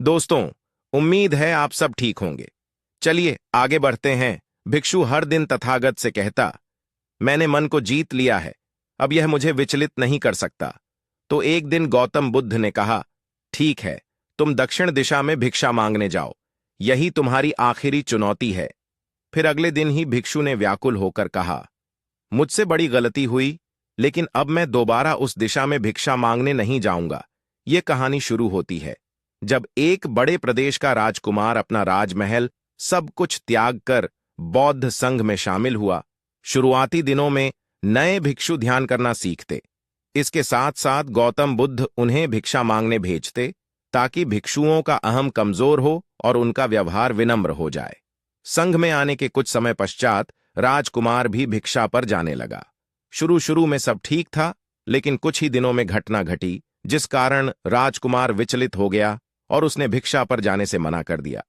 दोस्तों, उम्मीद है आप सब ठीक होंगे। चलिए आगे बढ़ते हैं। भिक्षु हर दिन तथागत से कहता, मैंने मन को जीत लिया है, अब यह मुझे विचलित नहीं कर सकता। तो एक दिन गौतम बुद्ध ने कहा, ठीक है, तुम दक्षिण दिशा में भिक्षा मांगने जाओ, यही तुम्हारी आखिरी चुनौती है। फिर अगले दिन ही भिक्षु ने व्याकुल होकर कहा, मुझसे बड़ी गलती हुई, लेकिन अब मैं दोबारा उस दिशा में भिक्षा मांगने नहीं जाऊंगा। ये कहानी शुरू होती है जब एक बड़े प्रदेश का राजकुमार अपना राजमहल सब कुछ त्याग कर बौद्ध संघ में शामिल हुआ। शुरुआती दिनों में नए भिक्षु ध्यान करना सीखते। इसके साथ साथ गौतम बुद्ध उन्हें भिक्षा मांगने भेजते ताकि भिक्षुओं का अहम कमजोर हो और उनका व्यवहार विनम्र हो जाए। संघ में आने के कुछ समय पश्चात राजकुमार भी भिक्षा पर जाने लगा। शुरू शुरू में सब ठीक था, लेकिन कुछ ही दिनों में घटना घटी जिस कारण राजकुमार विचलित हो गया और उसने भिक्षा पर जाने से मना कर दिया।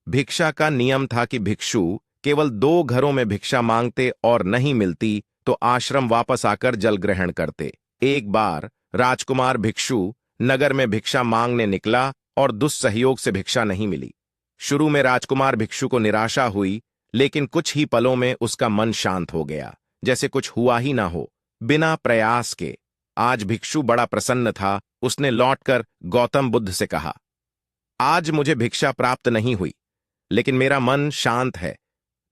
भिक्षा का नियम था कि भिक्षु केवल 2 घरों में भिक्षा मांगते और नहीं मिलती तो आश्रम वापस आकर जल ग्रहण करते। एक बार राजकुमार भिक्षु नगर में भिक्षा मांगने निकला और दुस्सहयोग से भिक्षा नहीं मिली। शुरू में राजकुमार भिक्षु को निराशा हुई, लेकिन कुछ ही पलों में उसका मन शांत हो गया, जैसे कुछ हुआ ही ना हो, बिना प्रयास के। आज भिक्षु बड़ा प्रसन्न था। उसने लौटकर गौतम बुद्ध से कहा, आज मुझे भिक्षा प्राप्त नहीं हुई, लेकिन मेरा मन शांत है,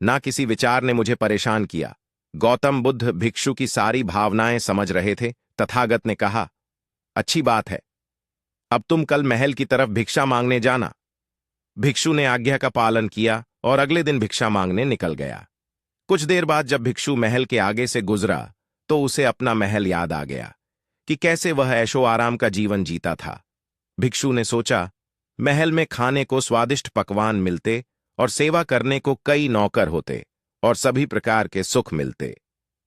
ना किसी विचार ने मुझे परेशान किया। गौतम बुद्ध भिक्षु की सारी भावनाएं समझ रहे थे। तथागत ने कहा, अच्छी बात है, अब तुम कल महल की तरफ भिक्षा मांगने जाना। भिक्षु ने आज्ञा का पालन किया और अगले दिन भिक्षा मांगने निकल गया। कुछ देर बाद जब भिक्षु महल के आगे से गुजरा तो उसे अपना महल याद आ गया कि कैसे वह ऐशो आराम का जीवन जीता था। भिक्षु ने सोचा, महल में खाने को स्वादिष्ट पकवान मिलते और सेवा करने को कई नौकर होते और सभी प्रकार के सुख मिलते।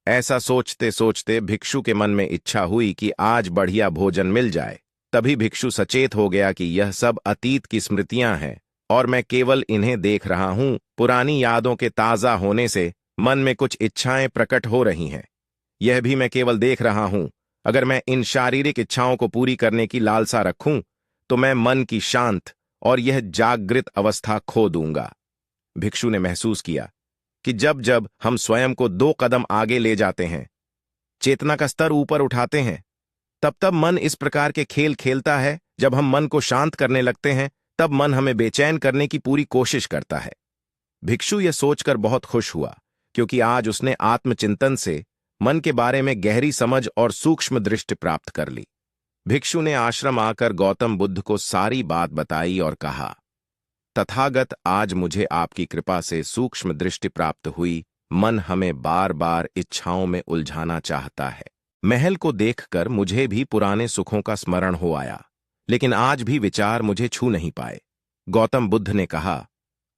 ऐसा सोचते सोचते भिक्षु के मन में इच्छा हुई कि आज बढ़िया भोजन मिल जाए। तभी भिक्षु सचेत हो गया कि यह सब अतीत की स्मृतियां हैं और मैं केवल इन्हें देख रहा हूं। पुरानी यादों के ताजा होने से मन में कुछ इच्छाएं प्रकट हो रही हैं। यह भी मैं केवल देख रहा हूं। अगर मैं इन शारीरिक इच्छाओं को पूरी करने की लालसा रखूं तो मैं मन की शांत और यह जागृत अवस्था खो दूंगा। भिक्षु ने महसूस किया कि जब जब हम स्वयं को 2 कदम आगे ले जाते हैं, चेतना का स्तर ऊपर उठाते हैं, तब तब मन इस प्रकार के खेल खेलता है। जब हम मन को शांत करने लगते हैं, तब मन हमें बेचैन करने की पूरी कोशिश करता है। भिक्षु यह सोचकर बहुत खुश हुआ, क्योंकि आज उसने आत्मचिंतन से मन के बारे में गहरी समझ और सूक्ष्म दृष्टि प्राप्त कर ली। भिक्षु ने आश्रम आकर गौतम बुद्ध को सारी बात बताई और कहा, तथागत, आज मुझे आपकी कृपा से सूक्ष्म दृष्टि प्राप्त हुई। मन हमें बार बार इच्छाओं में उलझाना चाहता है। महल को देखकर मुझे भी पुराने सुखों का स्मरण हो आया, लेकिन आज भी विचार मुझे छू नहीं पाए। गौतम बुद्ध ने कहा,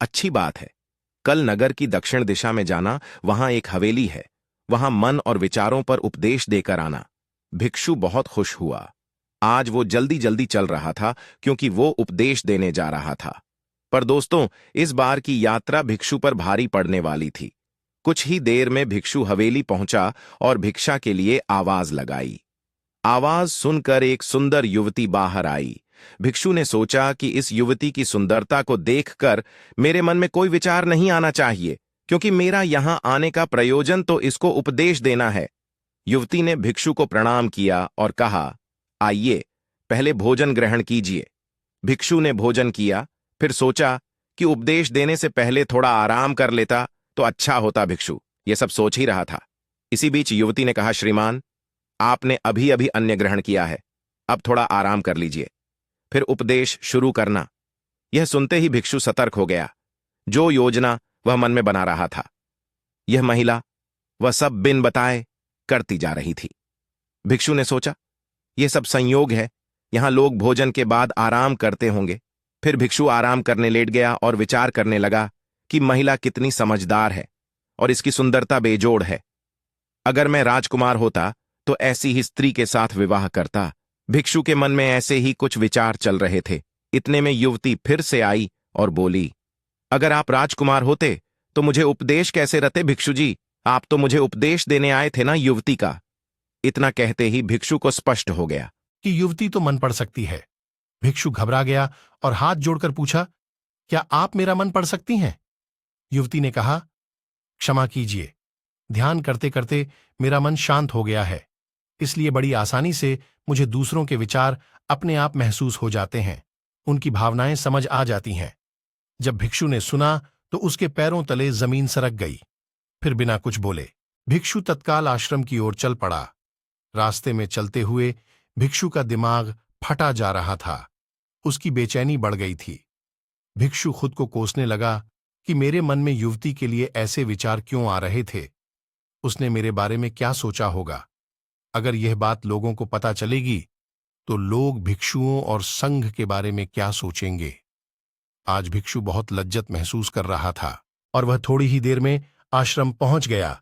अच्छी बात है, कल नगर की दक्षिण दिशा में जाना, वहां एक हवेली है, वहां मन और विचारों पर उपदेश देकर आना। भिक्षु बहुत खुश हुआ। आज वो जल्दी जल्दी चल रहा था क्योंकि वो उपदेश देने जा रहा था। पर दोस्तों, इस बार की यात्रा भिक्षु पर भारी पड़ने वाली थी। कुछ ही देर में भिक्षु हवेली पहुंचा और भिक्षा के लिए आवाज लगाई। आवाज सुनकर एक सुंदर युवती बाहर आई। भिक्षु ने सोचा कि इस युवती की सुंदरता को देखकर मेरे मन में कोई विचार नहीं आना चाहिए, क्योंकि मेरा यहां आने का प्रयोजन तो इसको उपदेश देना है। युवती ने भिक्षु को प्रणाम किया और कहा, आइए, पहले भोजन ग्रहण कीजिए। भिक्षु ने भोजन किया, फिर सोचा कि उपदेश देने से पहले थोड़ा आराम कर लेता तो अच्छा होता। भिक्षु ये सब सोच ही रहा था। इसी बीच युवती ने कहा, श्रीमान, आपने अभी अभी अन्न ग्रहण किया है, अब थोड़ा आराम कर लीजिए, फिर उपदेश शुरू करना। यह सुनते ही भिक्षु सतर्क हो गया। जो योजना वह मन में बना रहा था, यह महिला वह सब बिन बताए करती जा रही थी। भिक्षु ने सोचा, यह सब संयोग है, यहां लोग भोजन के बाद आराम करते होंगे। फिर भिक्षु आराम करने लेट गया और विचार करने लगा कि महिला कितनी समझदार है और इसकी सुंदरता बेजोड़ है। अगर मैं राजकुमार होता तो ऐसी ही स्त्री के साथ विवाह करता। भिक्षु के मन में ऐसे ही कुछ विचार चल रहे थे। इतने में युवती फिर से आई और बोली, अगर आप राजकुमार होते तो मुझे उपदेश कैसे रहते भिक्षु जी? आप तो मुझे उपदेश देने आए थे ना। युवती का इतना कहते ही भिक्षु को स्पष्ट हो गया कि युवती तो मन पड़ सकती है। भिक्षु घबरा गया और हाथ जोड़कर पूछा, क्या आप मेरा मन पढ़ सकती हैं? युवती ने कहा, क्षमा कीजिए, ध्यान करते करते मेरा मन शांत हो गया है, इसलिए बड़ी आसानी से मुझे दूसरों के विचार अपने आप महसूस हो जाते हैं, उनकी भावनाएं समझ आ जाती हैं। जब भिक्षु ने सुना तो उसके पैरों तले जमीन सरक गई। फिर बिना कुछ बोले भिक्षु तत्काल आश्रम की ओर चल पड़ा। रास्ते में चलते हुए भिक्षु का दिमाग फटा जा रहा था। उसकी बेचैनी बढ़ गई थी। भिक्षु खुद को कोसने लगा कि मेरे मन में युवती के लिए ऐसे विचार क्यों आ रहे थे। उसने मेरे बारे में क्या सोचा होगा? अगर यह बात लोगों को पता चलेगी तो लोग भिक्षुओं और संघ के बारे में क्या सोचेंगे? आज भिक्षु बहुत लज्जत महसूस कर रहा था और वह थोड़ी ही देर में आश्रम पहुंच गया।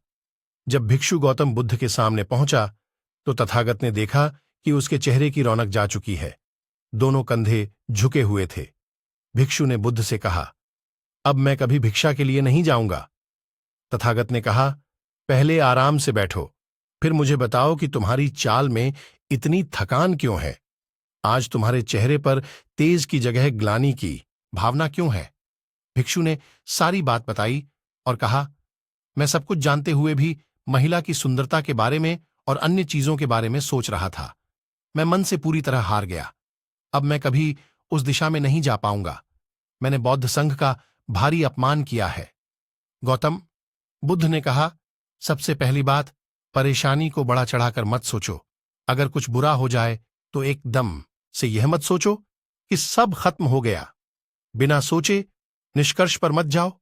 जब भिक्षु गौतम बुद्ध के सामने पहुंचा तो तथागत ने देखा कि उसके चेहरे की रौनक जा चुकी है। दोनों कंधे झुके हुए थे। भिक्षु ने बुद्ध से कहा, अब मैं कभी भिक्षा के लिए नहीं जाऊंगा। तथागत ने कहा, पहले आराम से बैठो, फिर मुझे बताओ कि तुम्हारी चाल में इतनी थकान क्यों है? आज तुम्हारे चेहरे पर तेज की जगह ग्लानि की भावना क्यों है? भिक्षु ने सारी बात बताई और कहा, मैं सब कुछ जानते हुए भी महिला की सुंदरता के बारे में और अन्य चीजों के बारे में सोच रहा था। मैं मन से पूरी तरह हार गया। अब मैं कभी उस दिशा में नहीं जा पाऊंगा। मैंने बौद्ध संघ का भारी अपमान किया है। गौतम, बुद्ध ने कहा, सबसे पहली बात, परेशानी को बढ़ा चढ़ाकर मत सोचो। अगर कुछ बुरा हो जाए तो एकदम से यह मत सोचो कि सब खत्म हो गया। बिना सोचे निष्कर्ष पर मत जाओ।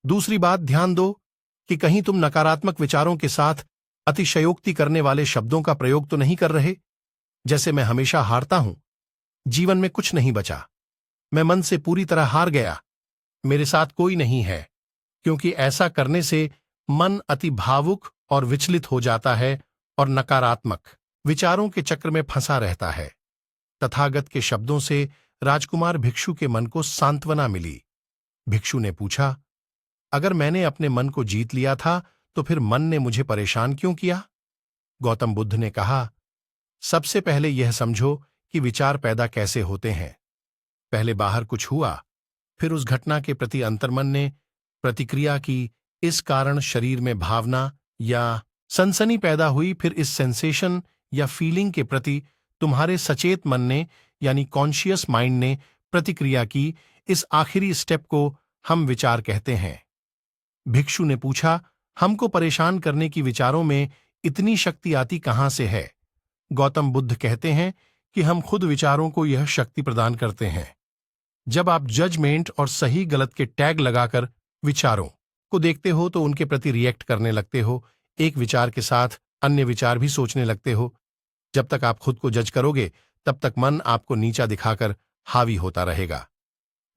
दूसरी बात, ध्यान दो कि कहीं तुम नकारात्मक विचारों के साथ अतिशयोक्ति करने वाले शब्दों का प्रयोग तो नहीं कर रहे। जैसे मैं हमेशा हारता हूं, जीवन में कुछ नहीं बचा। मैं मन से पूरी तरह हार गया। मेरे साथ कोई नहीं है, क्योंकि ऐसा करने से मन अति भावुक और विचलित हो जाता है और नकारात्मक विचारों के चक्र में फंसा रहता है। तथागत के शब्दों से राजकुमार भिक्षु के मन को सांत्वना मिली। भिक्षु ने पूछा, अगर मैंने अपने मन को जीत लिया था तो फिर मन ने मुझे परेशान क्यों किया? गौतम बुद्ध ने कहा, सबसे पहले यह समझो कि विचार पैदा कैसे होते हैं। पहले बाहर कुछ हुआ, फिर उस घटना के प्रति अंतर्मन ने प्रतिक्रिया की। इस कारण शरीर में भावना या सनसनी पैदा हुई। फिर इस सेंसेशन या फीलिंग के प्रति तुम्हारे सचेत मन ने यानी कॉन्शियस माइंड ने प्रतिक्रिया की। इस आखिरी स्टेप को हम विचार कहते हैं। भिक्षु ने पूछा, हमको परेशान करने की विचारों में इतनी शक्ति आती कहां से है? गौतम बुद्ध कहते हैं कि हम खुद विचारों को यह शक्ति प्रदान करते हैं। जब आप जजमेंट और सही गलत के टैग लगाकर विचारों को देखते हो तो उनके प्रति रिएक्ट करने लगते हो। एक विचार के साथ अन्य विचार भी सोचने लगते हो। जब तक आप खुद को जज करोगे तब तक मन आपको नीचा दिखाकर हावी होता रहेगा।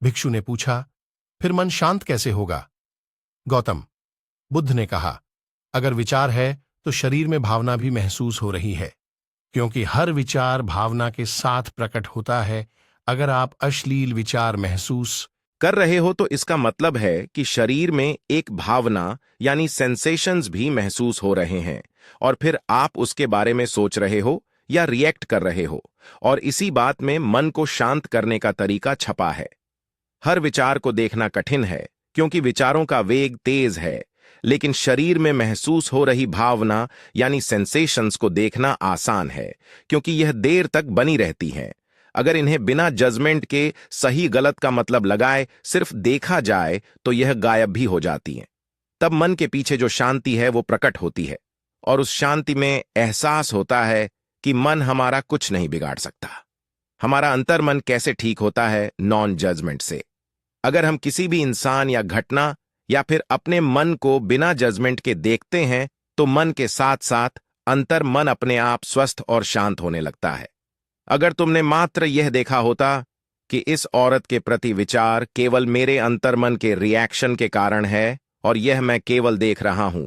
भिक्षु ने पूछा, फिर मन शांत कैसे होगा? गौतम बुद्ध ने कहा, अगर विचार है तो शरीर में भावना भी महसूस हो रही है, क्योंकि हर विचार भावना के साथ प्रकट होता है। अगर आप अश्लील विचार महसूस कर रहे हो तो इसका मतलब है कि शरीर में एक भावना यानी सेंसेशंस भी महसूस हो रहे हैं और फिर आप उसके बारे में सोच रहे हो या रिएक्ट कर रहे हो, और इसी बात में मन को शांत करने का तरीका छपा है। हर विचार को देखना कठिन है क्योंकि विचारों का वेग तेज है, लेकिन शरीर में महसूस हो रही भावना यानी सेंसेशंस को देखना आसान है क्योंकि यह देर तक बनी रहती हैं। अगर इन्हें बिना जजमेंट के सही गलत का मतलब लगाए सिर्फ देखा जाए तो यह गायब भी हो जाती हैं। तब मन के पीछे जो शांति है वो प्रकट होती है और उस शांति में एहसास होता है कि मन हमारा कुछ नहीं बिगाड़ सकता। हमारा अंतर्मन कैसे ठीक होता है? नॉन जजमेंट से। अगर हम किसी भी इंसान या घटना या फिर अपने मन को बिना जजमेंट के देखते हैं तो मन के साथ साथ अंतर्मन अपने आप स्वस्थ और शांत होने लगता है। अगर तुमने मात्र यह देखा होता कि इस औरत के प्रति विचार केवल मेरे अंतर्मन के रिएक्शन के कारण है और यह मैं केवल देख रहा हूं,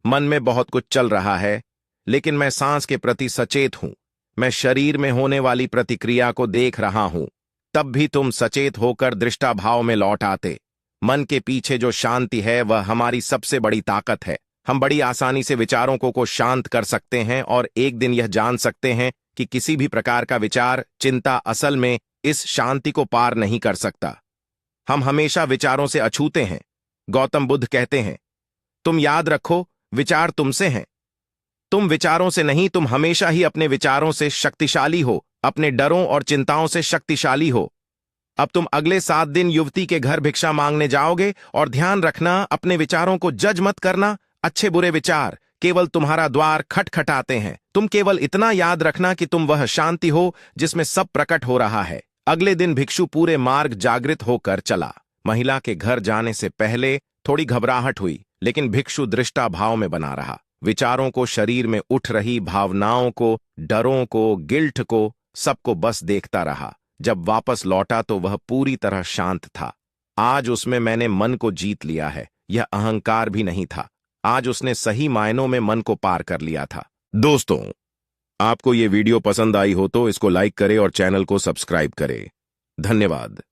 मन में बहुत कुछ चल रहा है, लेकिन मैं सांस के प्रति सचेत हूं, मैं शरीर में होने वाली प्रतिक्रिया को देख रहा हूं, तब भी तुम सचेत होकर दृष्टाभाव में लौट आते। मन के पीछे जो शांति है वह हमारी सबसे बड़ी ताकत है। हम बड़ी आसानी से विचारों को शांत कर सकते हैं और एक दिन यह जान सकते हैं कि किसी भी प्रकार का विचार, चिंता असल में इस शांति को पार नहीं कर सकता। हम हमेशा विचारों से अछूते हैं। गौतम बुद्ध कहते हैं, तुम याद रखो, विचार तुमसे हैं। तुम विचारों से नहीं, तुम हमेशा ही अपने विचारों से शक्तिशाली हो, अपने डरों और चिंताओं से शक्तिशाली हो। अब तुम अगले 7 दिन युवती के घर भिक्षा मांगने जाओगे, और ध्यान रखना, अपने विचारों को जज मत करना। अच्छे बुरे विचार केवल तुम्हारा द्वार खटखटाते हैं। तुम केवल इतना याद रखना कि तुम वह शांति हो जिसमें सब प्रकट हो रहा है। अगले दिन भिक्षु पूरे मार्ग जागृत होकर चला। महिला के घर जाने से पहले थोड़ी घबराहट हुई, लेकिन भिक्षु दृष्टा भाव में बना रहा। विचारों को, शरीर में उठ रही भावनाओं को, डरों को, गिल्ट को, सबको बस देखता रहा। जब वापस लौटा तो वह पूरी तरह शांत था। आज उसमें मैंने मन को जीत लिया है, यह अहंकार भी नहीं था। आज उसने सही मायनों में मन को पार कर लिया था। दोस्तों, आपको ये वीडियो पसंद आई हो तो इसको लाइक करें और चैनल को सब्सक्राइब करें। धन्यवाद।